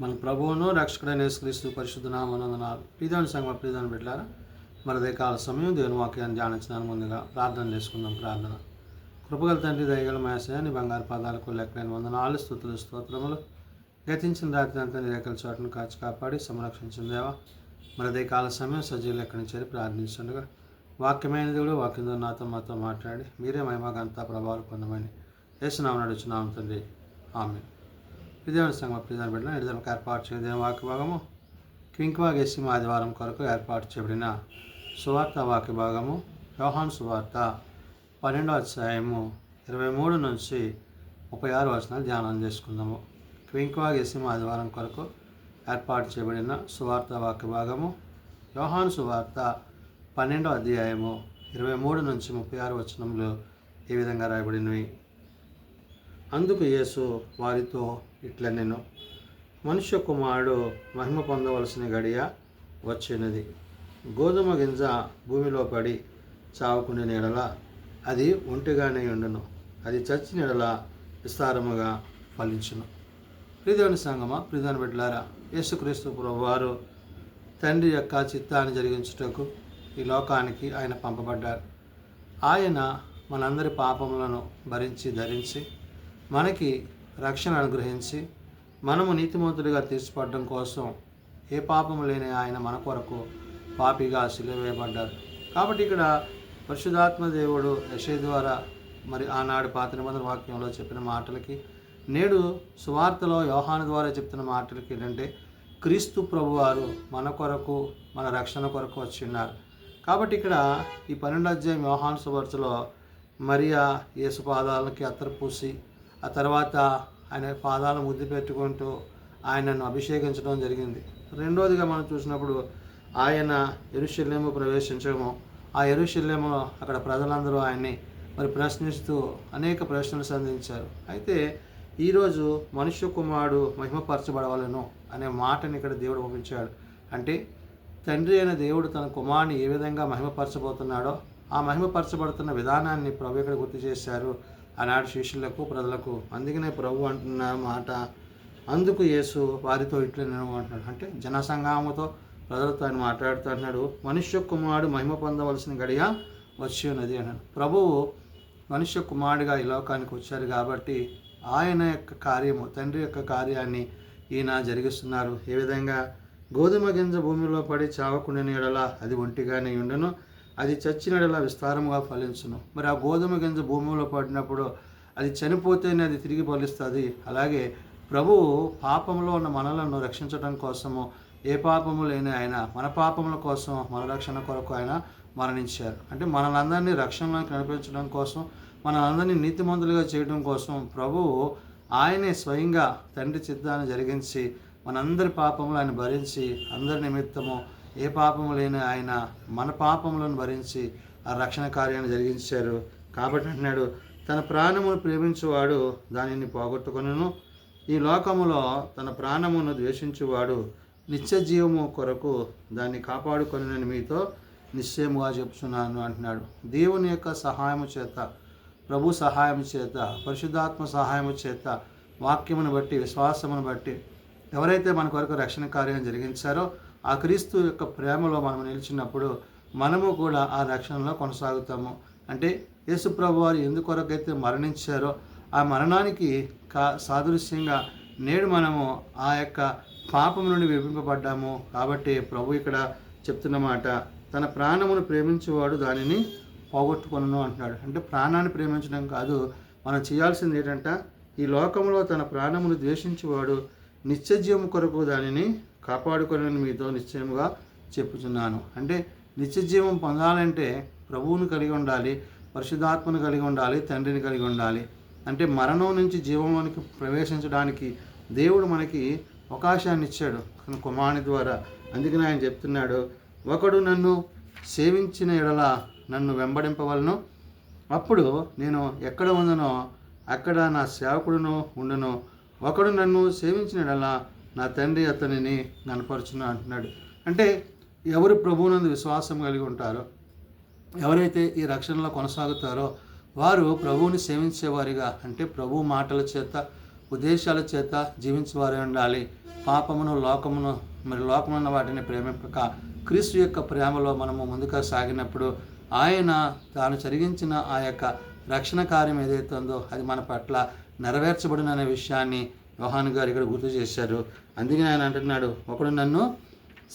మన ప్రభువును రక్షకుడైన యేసుక్రీస్తు పరిశుద్ధ నామమునందునాలు ప్రియమైన సంఘ ప్రియమైన బిడ్డలారా మరదే కాల సమయం దేవుని వాక్యాన్ని ధ్యానించడానికి ముందుగా ప్రార్థన చేసుకుందాం. ప్రార్థన. కృపగల తండ్రి, దయగల మేసయ్య, నీ బంగారు పాదాలకు లెక్కలేని వందనాలు, స్తుతులు, స్తోత్రములు. గతించిన రాత్రి అంతా నీ రేఖల చోటును కాచి కాపాడి సంరక్షించిన దేవా, మరదే కాల సమయం సజీవులు ఎక్కడి నుంచి ప్రార్థించుండగా వాక్యమైన దేవుడు వాక్యంతో నాతో మాతో మాట్లాడి మీరే మహిమగంతా ప్రభావాలు పొందమని యేసునామమున నడుచున్నాము తండ్రి. ఆమేన్. విద్యార్థి సంఘ ప్రధాన బిడ్డ నిడుదలకు ఏర్పాటు చేయడం వాక్య భాగము క్వింక్వాగేసి ఆదివారం కొరకు ఏర్పాటు చేయబడిన సువార్త వాక్య భాగము యోహాను సువార్త 12వ అధ్యాయము 23 నుంచి 36 వచనాలు ధ్యానం చేసుకుందాము. క్వింక్వాగేసి ఆదివారం కొరకు ఏర్పాటు చేయబడిన సువార్త వాక్య భాగము యోహాను సువార్త 12వ అధ్యాయము 23 నుంచి 36 వచనములు ఈ విధంగా రాయబడినవి. అందుకు యేసు వారితో ఇట్లనెను, మనుష్య కుమారుడు మహిమ పొందవలసిన గడియ వచ్చినది. గోధుమ గింజ భూమిలో పడి చావకుండిన ఎడల అది ఒంటిగానే ఉండును, అది చచ్చిన ఎడల విస్తారముగా ఫలించును. ప్రియదేవుని సంగమా, ప్రియదేవుని బిడ్డలారా, యేసుక్రీస్తు ప్రభువారు తండ్రి యొక్క చిత్తాన్ని జరిగించుటకు ఈ లోకానికి ఆయన పంపబడ్డారు. ఆయన మనందరి పాపములను భరించి ధరించి మనకి రక్షణ అనుగ్రహించి మనము నీతిమంతుడిగా తీర్చిపడడం కోసం ఏ పాపము లేని ఆయన మన కొరకు పాపిగా సిలువ వేయబడ్డారు. కాబట్టి ఇక్కడ పరిశుద్ధాత్మ దేవుడు యెషయా ద్వారా మరి ఆనాడు పాత నిబంధన వాక్యంలో చెప్పిన మాటలకి, నేడు సువార్తలో యోహాను ద్వారా చెప్తున్న మాటలకి ఏంటంటే క్రీస్తు ప్రభువారు మన కొరకు మన రక్షణ కొరకు వచ్చి ఉన్నారు. కాబట్టి ఇక్కడ ఈ 12వ అధ్యాయం యోహాను సువార్తలో మరియా యేసు పాదాలకి అత్తరు పూసి ఆ తర్వాత ఆయన పాదాలను ముద్దు పెట్టుకుంటూ ఆయనను అభిషేకించడం జరిగింది. రెండోదిగా మనం చూసినప్పుడు ఆయన యెరూషలేము ప్రవేశించడము, ఆ యెరూషలేములో అక్కడ ప్రజలందరూ ఆయన్ని మరి ప్రశ్నిస్తూ అనేక ప్రశ్నలు సంధించారు. అయితే ఈరోజు మనుష్య కుమారుడు మహిమపరచబడవలను అనే మాటని ఇక్కడ దేవుడు పంపించాడు. అంటే తండ్రి అయిన దేవుడు తన కుమారుని ఏ విధంగా మహిమపరచబోతున్నాడో ఆ మహిమపరచబడుతున్న విధానాన్ని ప్రభు ఇక్కడ గుర్తు చేశారు ఆనాడు శిష్యులకు ప్రజలకు. అందుకనే ప్రభు అంటున్న మాట, అందుకు యేసు వారితో ఇట్లనెను అంటున్నాడు. అంటే జనసంఘముతో ప్రజలతో ఆయన మాట్లాడుతూ అంటున్నాడు, మనుష్య కుమారుడు మహిమ పొందవలసిన గడియ వచ్చి ఉన్నది అన్నాడు. ప్రభువు మనుష్య కుమారుడిగా ఈ లోకానికి వచ్చారు కాబట్టి ఆయన యొక్క కార్యము, తండ్రి యొక్క కార్యాన్ని ఈయన జరిగిస్తున్నారు. ఏ విధంగా గోధుమ గింజ భూమిలో పడి చావకుండిన ఎడల అది ఒంటిగానే ఉండును, అది చచ్చిన ఎడల విస్తారముగా ఫలించును. మరి ఆ గోధుమ గింజ భూమిలో పడినప్పుడు అది చనిపోతేనే అది తిరిగి ఫలిస్తుంది. అలాగే ప్రభువు పాపంలో ఉన్న మనలను రక్షించడం కోసము ఏ పాపము లేని ఆయన మన పాపముల కోసం మన రక్షణ కొరకు ఆయన మరణించారు. అంటే మనలందరినీ రక్షణలోకి నడిపించడం కోసం, మనలందరినీ నీతిమంతులుగా చేయడం కోసం ప్రభువు ఆయనే స్వయంగా తండ్రి చిత్తాన్ని జరిగించి మనందరి పాపములు ఆయన భరించి అందరి నిమిత్తము ఏ పాపము లేని ఆయన మన పాపములను భరించి ఆ రక్షణ కార్యాన్ని జరిగించారు. కాబట్టి అంటున్నాడు, తన ప్రాణమును ప్రేమించువాడు దానిని పోగొట్టుకొనును, ఈ లోకములో తన ప్రాణమును ద్వేషించువాడు నిత్య జీవము కొరకు దాన్ని కాపాడుకొనునని మీతో నిశ్చయముగా చెప్తున్నాను అంటున్నాడు. దేవుని యొక్క సహాయము చేత, ప్రభు సహాయము చేత, పరిశుద్ధాత్మ సహాయము చేత, వాక్యమును బట్టి, విశ్వాసమును బట్టి ఎవరైతే మన కొరకు రక్షణ కార్యం జరిగించారో ఆ క్రీస్తు యొక్క ప్రేమలో మనం నిలిచినప్పుడు మనము కూడా ఆ రక్షణలో కొనసాగుతాము. అంటే యేసు ప్రభు వారు ఎందుకొరకైతే మరణించారో ఆ మరణానికి సాదృశ్యంగా నేడు మనము ఆ యొక్క పాపం నుండి విడిపింపబడ్డాము. కాబట్టి ప్రభు ఇక్కడ చెప్తున్న మాట, తన ప్రాణమును ప్రేమించేవాడు దానిని పోగొట్టుకొనును అంటున్నాడు. అంటే ప్రాణాన్ని ప్రేమించడం కాదు, మనం చేయాల్సింది ఏంటంటే ఈ లోకంలో తన ప్రాణమును ద్వేషించేవాడు నిత్య జీవం కొరకు దానిని కాపాడుకోవాలని మీతో నిశ్చయముగా చెప్పుచున్నాను. అంటే నిత్య జీవం పొందాలంటే ప్రభువుని కలిగి ఉండాలి, పరిశుద్ధాత్మను కలిగి ఉండాలి, తండ్రిని కలిగి ఉండాలి. అంటే మరణం నుంచి జీవంలోనికి ప్రవేశించడానికి దేవుడు మనకి అవకాశాన్ని ఇచ్చాడు తన కుమారుని ద్వారా. అందుకని ఆయన చెప్తున్నాడు, ఒకడు నన్ను సేవించిన ఎడల నన్ను వెంబడింపవలను, అప్పుడు నేను ఎక్కడ ఉందనో అక్కడ నా సేవకుడును ఉండును, ఒకడు నన్ను సేవించిన ఎడల నా తండ్రి అతనిని కనపరచును అంటున్నాడు. అంటే ఎవరు ప్రభువునందు విశ్వాసం కలిగి ఉంటారో, ఎవరైతే ఈ రక్షణలో కొనసాగుతారో వారు ప్రభువుని సేవించేవారిగా, అంటే ప్రభు మాటల చేత, ఉద్దేశాల చేత జీవించేవారే ఉండాలి. పాపమును లోకమును లోకమున్న వాటిని ప్రేమింపక క్రీస్తు యొక్క ప్రేమలో మనము ముందుగా సాగినప్పుడు ఆయన తాను జరిగించిన ఆ యొక్క రక్షణ కార్యం ఏదైతే ఉందో అది మన పట్ల నెరవేర్చబడిననే విషయాన్ని యోహాను గారు ఇక్కడ గుర్తు చేశారు. అందుకని ఆయన అంటున్నాడు, ఒకడు నన్ను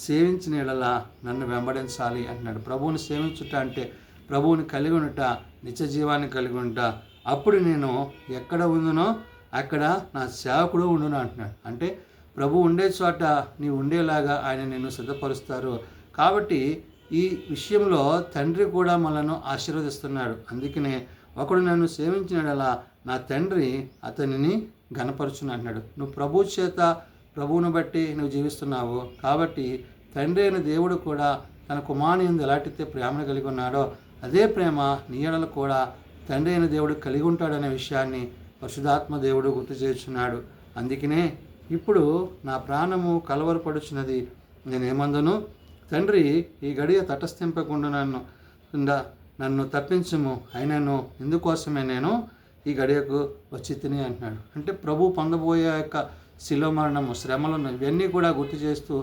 సేవించిన యెడల నన్ను వెంబడించాలి అంటున్నాడు. ప్రభువుని సేవించుట అంటే ప్రభువుని కలిగి ఉంట, నిత్య జీవాన్ని కలిగి ఉంట. అప్పుడు నేను ఎక్కడ ఉందునో అక్కడ నా సేవకుడు ఉండును అంటున్నాడు. అంటే ప్రభు ఉండే చోట నీవు ఉండేలాగా ఆయన నిన్ను సిద్ధపరుస్తారు. కాబట్టి ఈ విషయంలో తండ్రి కూడా మనను ఆశీర్వదిస్తున్నాడు. అందుకనే ఒకడు నన్ను సేవించినలా నా తండ్రి అతనిని ఘనపరచును అంటున్నాడు. నువ్వు ప్రభు చేత ప్రభువును బట్టి నువ్వు జీవిస్తున్నావు కాబట్టి తండ్రి అయిన దేవుడు కూడా తన కుమారుని యందు ఎలాంటి ప్రేమను కలిగి ఉన్నాడో అదే ప్రేమ నీ యెడల కూడా తండ్రి అయిన దేవుడు కలిగి ఉంటాడనే విషయాన్ని పరిశుద్ధాత్మ దేవుడు గుర్తు చేస్తున్నాడు. అందుకనే ఇప్పుడు నా ప్రాణము కలవరపడుచున్నది, నేనేమందును, తండ్రి ఈ గడియ తటస్థింపకుండా నన్ను తప్పించుము, అయినను ఇందుకోసమే నేను ఈ గడియకు వచ్చి తిని అంటున్నాడు. అంటే ప్రభు పొందబోయే యొక్క శిలువ మరణము, శ్రమలను ఇవన్నీ కూడా గుర్తు చేస్తూ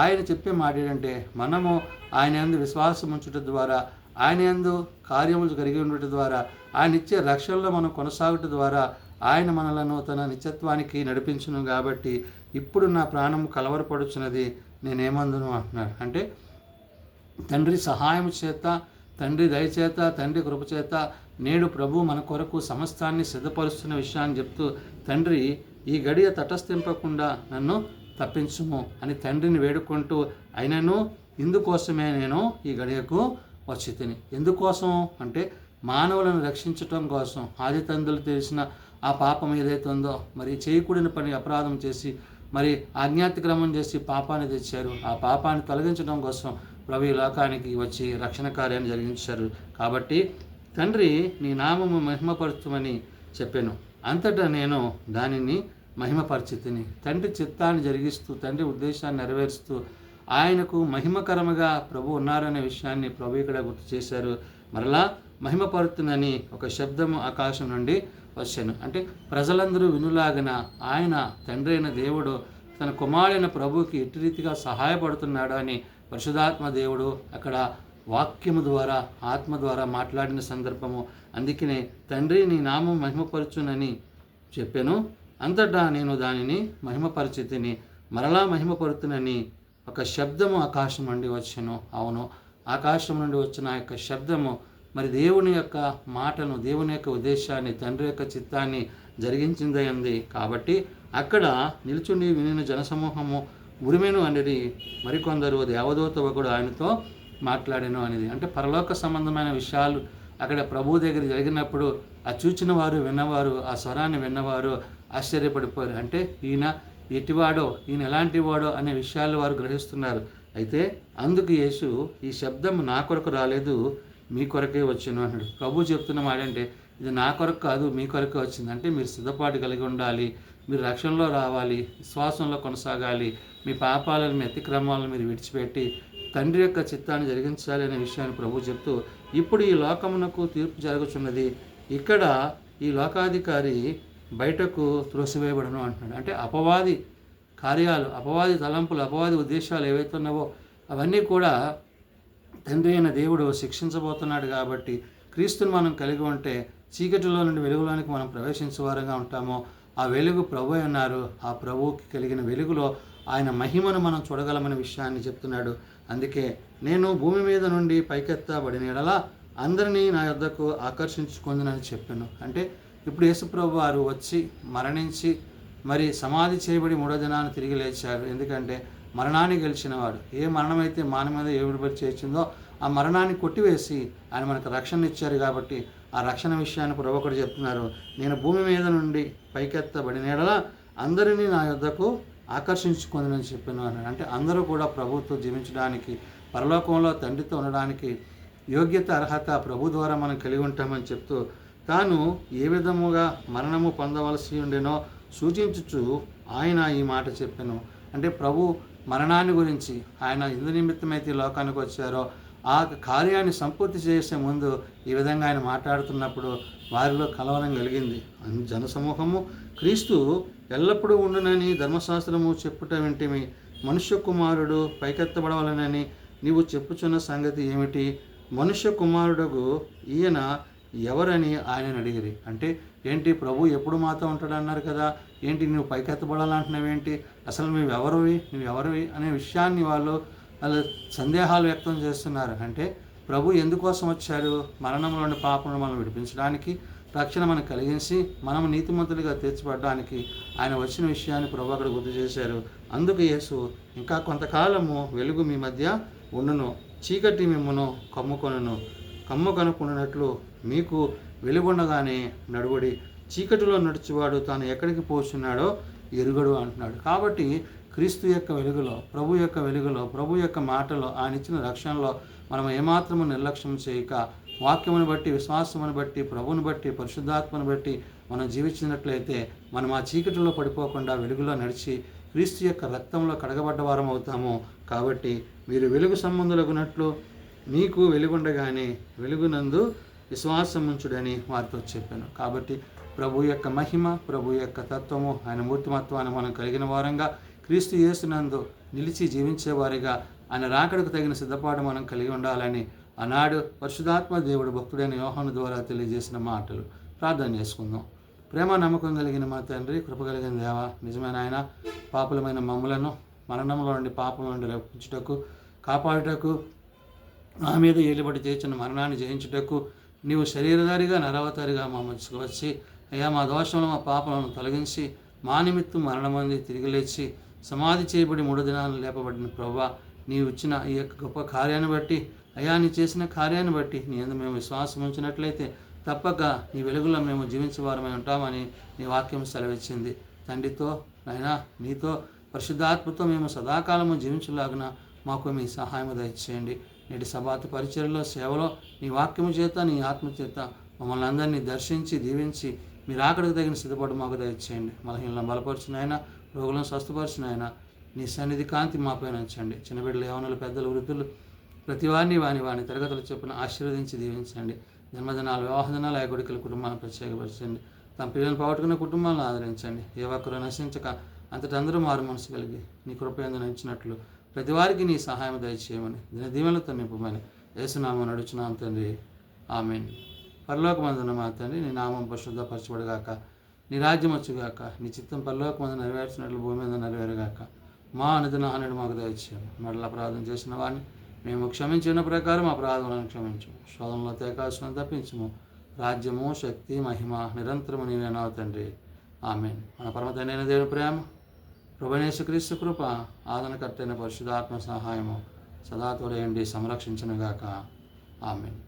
ఆయన చెప్పే మాట ఏంటంటే మనము ఆయన యందు విశ్వాసం ఉంచడం ద్వారా, ఆయన యందు కార్యములు కలిగి ఉండటం ద్వారా, ఆయన ఇచ్చే రక్షణలో మనం కొనసాగటం ద్వారా ఆయన మనలను తన నిత్యత్వానికి నడిపించును. కాబట్టి ఇప్పుడు నా ప్రాణం కలవరపడుచున్నది, నేనేమందును అంటున్నాడు. అంటే తండ్రి సహాయం చేత, తండ్రి దయచేత, తండ్రి కృపచేత నేడు ప్రభు మన కొరకు సమస్తాన్ని సిద్ధపరుస్తున్న విషయాన్ని చెప్తూ తండ్రి ఈ గడియ తటస్థింపకుండా నన్ను తప్పించుము అని తండ్రిని వేడుకుంటూ అయినను ఇందుకోసమే నేను ఈ గడియకు వచ్చి తిని. ఎందుకోసం అంటే మానవులను రక్షించటం కోసం. ఆది తండ్రులు తెలిసిన ఆ పాపం ఏదైతే ఉందో, మరి చేయకూడని పని అపరాధం చేసి మరి అజ్ఞాతిక్రమం చేసి పాపాన్ని తెచ్చారు. ఆ పాపాన్ని తొలగించడం కోసం ప్రభు ఈ లోకానికి వచ్చి రక్షణ కార్యాన్ని జరిగించారు. కాబట్టి తండ్రి నీ నామము మహిమపరుచుమని చెప్పాను, అంతటా నేను దానిని మహిమపరిచితిని. తండ్రి చిత్తాన్ని జరిగిస్తూ, తండ్రి ఉద్దేశాన్ని నెరవేరుస్తూ ఆయనకు మహిమకరముగా ప్రభు ఉన్నారనే విషయాన్ని ప్రభు ఇక్కడ గుర్తు చేశారు. మరలా మహిమపరుతునని ఒక శబ్దము ఆకాశం నుండి వచ్చాను. అంటే ప్రజలందరూ వినులాగిన ఆయన తండ్రి అయిన దేవుడు తన కుమారుడైన ప్రభుకి ఎట్టి రీతిగా సహాయపడుతున్నాడు అని పరిశుధాత్మ దేవుడు అక్కడ వాక్యము ద్వారా, ఆత్మ ద్వారా మాట్లాడిన సందర్భము. అందుకనే తండ్రి నీ నామం మహిమపరచునని చెప్పాను, అంతటా నేను దానిని మహిమపరిచితిని, మరలా మహిమపరుతునని ఒక శబ్దము ఆకాశం నుండి వచ్చాను. అవును, ఆకాశం నుండి వచ్చిన ఆ యొక్క శబ్దము మరి దేవుని యొక్క మాటను, దేవుని యొక్క ఉద్దేశాన్ని, తండ్రి యొక్క చిత్తాన్ని జరిగించింది. కాబట్టి అక్కడ నిల్చుండి వినిన జనసమూహము ఉరిమెను అనేది, మరికొందరు దేవదూత ఒకడు ఆయనతో మాట్లాడాను అనేది. అంటే పరలోక సంబంధమైన విషయాలు అక్కడ ప్రభు దగ్గర జరిగినప్పుడు ఆ చూచిన వారు, విన్నవారు, ఆ స్వరాన్ని విన్నవారు ఆశ్చర్యపడిపోయారు. అంటే ఈయన ఎటివాడో, ఈయన ఎలాంటి వాడో అనే విషయాలు వారు గ్రహిస్తున్నారు. అయితే అందుకు యేసు ఈ శబ్దం నా కొరకు రాలేదు, మీ కొరకే వచ్చాను అన్నాడు. ప్రభు చెప్తున్న మాట అంటే ఇది నా కొరకు కాదు, మీ కొరకే వచ్చింది. అంటే మీరు సిద్ధపాటు కలిగి ఉండాలి, మీరు రక్షణలో రావాలి, విశ్వాసంలో కొనసాగాలి, మీ పాపాలను, మీ అతిక్రమాలను మీరు విడిచిపెట్టి తండ్రి యొక్క చిత్తాన్ని జరిగించాలి అనే విషయాన్ని ప్రభు చెప్తూ ఇప్పుడు ఈ లోకమునకు తీర్పు జరుగుతున్నది, ఇక్కడ ఈ లోకాధికారి బయటకు త్రోసివేయబడను అంటున్నాడు. అంటే అపవాది కార్యాలు, అపవాది తలంపులు, అపవాది ఉద్దేశాలు ఏవైతే ఉన్నావో అవన్నీ కూడా తండ్రి అయిన దేవుడు శిక్షించబోతున్నాడు. కాబట్టి క్రీస్తుని మనం కలిగి ఉంటే చీకటిలో నుండి వెలుగులోనికి మనం ప్రవేశించేవారుగా ఉంటామో ఆ వెలుగు ప్రభు అన్నారు. ఆ ప్రభువుకి కలిగిన వెలుగులో ఆయన మహిమను మనం చూడగలమనే విషయాన్ని చెప్తున్నాడు. అందుకే నేను భూమి మీద నుండి పైకెత్తబడిన యెడల అందరినీ నా యొద్దకు ఆకర్షించుకుందునని చెప్పాను. అంటే ఇప్పుడు యేసుప్రభు వారు వచ్చి మరణించి మరి సమాధి చేయబడి 3వ దినాన్ని తిరిగి లేచారు. ఎందుకంటే మరణాన్ని గెలిచినవాడు. ఏ మరణమైతే మాన మీద ఏ విడుదల చేసిందో ఆ మరణాన్ని కొట్టివేసి ఆయన మనకు రక్షణ ఇచ్చారు. కాబట్టి ఆ రక్షణ విషయాన్ని ప్రభు ఒకటి చెప్తున్నారు, నేను భూమి మీద నుండి పైకెత్తబడిన యెడల అందరినీ నా యొద్దకు ఆకర్షించుకుందని చెప్పాను అన్నాడు. అంటే అందరూ కూడా ప్రభుతో జీవించడానికి, పరలోకంలో తండ్రితో ఉండడానికి యోగ్యత, అర్హత ప్రభు ద్వారా మనం కలిగి ఉంటామని చెప్తూ తాను ఏ విధముగా మరణము పొందవలసి ఉండేనో సూచించుచు ఆయన ఈ మాట చెప్పాను. అంటే ప్రభు మరణాన్ని గురించి, ఆయన ఎందు నిమిత్తమైతే లోకానికి వచ్చారో ఆ కార్యాన్ని సంపూర్తి చేసే ముందు ఈ విధంగా ఆయన మాట్లాడుతున్నప్పుడు వారిలో కలవరం కలిగింది. జనసమూహము క్రీస్తు ఎల్లప్పుడూ ఉండునని ధర్మశాస్త్రము చెప్పుట వింటిమి. మనుష్య కుమారుడు పైకెత్తబడవలనని నీవు చెప్పుచున్న సంగతి ఏమిటి? మనుష్య కుమారుడుగు ఈయన ఎవరని ఆయనను అడిగిరి. అంటే ఏంటి, ప్రభు ఎప్పుడు మాతో ఉంటాడన్నారు కదా, ఏంటి నువ్వు పైకెత్తబడాలంటున్నావేంటి, అసలు నువ్వెవరివి అనే విషయాన్ని వాళ్ళు సందేహాలు వ్యక్తం చేస్తున్నారు. అంటే ప్రభు ఎందుకోసం వచ్చాడు? మరణంలో నుండి పాపంలో మనం విడిపించడానికి, రక్షణ మనకు కలిగించి మనం నీతిమంతులుగా తీర్చబడడానికి ఆయన వచ్చిన విషయాన్ని ప్రభు అక్కడ గుర్తు చేశారు. అందుకు యేసు, ఇంకా కొంతకాలము వెలుగు మీ మధ్య ఉండును, చీకటి మిమ్మును కమ్ముకొనకున్నట్లు మీకు వెలుగుండగానే నడువుడి. చీకటిలో నడుచువాడు తాను ఎక్కడికి పోచున్నాడో ఎరుగడు అంటున్నాడు. కాబట్టి క్రీస్తు యొక్క వెలుగులో, ప్రభు యొక్క వెలుగులో, ప్రభు యొక్క మాటలో, ఆయన ఇచ్చిన రక్షణలో మనం ఏమాత్రము నిర్లక్ష్యం చేయక, వాక్యమును బట్టి, విశ్వాసమును బట్టి, ప్రభువును బట్టి, పరిశుద్ధాత్మను బట్టి మనం జీవించినట్లయితే మనం ఆ చీకటిలో పడిపోకుండా వెలుగులో నడిచి క్రీస్తు యొక్క రక్తంలో కడగబడ్డ వారం అవుతాము. కాబట్టి మీరు వెలుగు సంబంధులగునట్లు మీకు వెలుగుండగానే వెలుగునందు విశ్వాసం ఉంచుడని వారితో చెప్పాను. కాబట్టి ప్రభు యొక్క మహిమ, ప్రభు యొక్క తత్వము, ఆయన మూర్తిమత్వాన్ని మనం కలిగిన వారంగా, క్రీస్తు యేసునందు నిలిచి జీవించేవారిగా, ఆయన రాకడకు తగిన సిద్ధపాటు మనం కలిగి ఉండాలని ఆనాడు పరిశుద్ధాత్మ దేవుడు భక్తుడైన యోహాను ద్వారా తెలియజేసిన మాటలు. ప్రార్థన చేసుకుందాం. ప్రేమ నమ్మకం కలిగిన మా తండ్రి, కృప కలిగిన దేవ, నిజమైన ఆయన, పాపులమైన మమ్ములను మరణంలో నుండి, పాపంలో నుండి రక్షించుటకు, కాపాడుటకు, నా మీద ఏలుబడి చేసిన మరణాన్ని జయించుటకు నీవు శరీరధారిగా, నరవతారిగా మా మధ్యకు వచ్చి, అయ్యా మా దోషములను, మా పాపలను తొలగించి, మా నిమిత్తం మరణమంది తిరిగి లేచి సమాధి చేయబడి 3 దినాలు లేపబడిన ప్రభువా, నీవు ఇచ్చిన ఈ యొక్క గొప్ప కార్యాన్ని బట్టి, అయ్యా నీ చేసిన కార్యాన్ని బట్టి నీ యందు మేము విశ్వాసం ఉంచినట్లయితే తప్పక నీ వెలుగులో మేము జీవించేవారమై ఉంటామని నీ వాక్యం సెలవిచ్చింది. తండ్రితో, నాయనా, నీతో, పరిశుద్ధాత్మతో మేము సదాకాలము జీవించలాగున మాకు మీ సహాయం దయచేయండి. నేటి సభాత పరిచర్యలో, సేవలో నీ వాక్యము చేత, నీ ఆత్మ చేత మమ్మల్ని అందరినీ దర్శించి, దీవించి మీరు ఆకడికి తగిన సిద్ధపడి మాకు దయచేయండి. మహిళలను బలపరిచినైనా, రోగులను స్వస్థపరిచినైనా నీ సన్నిధి కాంతి మాపైన ఉంచండి. చిన్నబిడ్డలు, యవనులు, పెద్దలు, వృద్ధులు ప్రతి వారిని వాని తరగతులు చొప్పున ఆశీర్వదించి దీవించండి. జన్మదినాలు, వివాహ దినాలు, ఆయగుడికల కుటుంబాలను ప్రత్యేకపరచండి. తమ పిల్లలను పోగొట్టుకున్న కుటుంబాలను ఆదరించండి. ఏ ఒక్కరు నశించక అంతటి అందరూ మారు మనసు కలిగి నీ కృపయందు నడిచినట్లు ప్రతి వారికి నీ సహాయం దయచేయమని, దీవెనలతో నింపమని యేసునామమున నడుచున్నాం తండ్రి. ఆమేన్. పరలోకమందున్న మా తండ్రి, నీ నామం పరిశుద్ధపరచబడుగాక, నీ రాజ్యం వచ్చుగాక, నీ చిత్తం పరలోకమందు నెరవేర్చినట్లు భూమి మీద నెరవేరుగాక. మా అనుదిన ఆహారం మాకు దయచేయము. మరలా అపరాధం చేసిన వారిని మేము క్షమించిన ప్రకారం అపరాధములను క్షమించు. శోధనలో తేకాల్సిన తప్పించుము. రాజ్యము, శక్తి, మహిమ నిరంతరము నీవేనావు తండ్రి. ఆమేన్. మన పరమ తండ్రి దేవుని ప్రేమ, ప్రభువైన యేసుక్రీస్తు కృప, ఆదరణకర్తైన పరిశుద్ధాత్మ సహాయము సదా తోడేయండి, సంరక్షించునుగాక. ఆమేన్.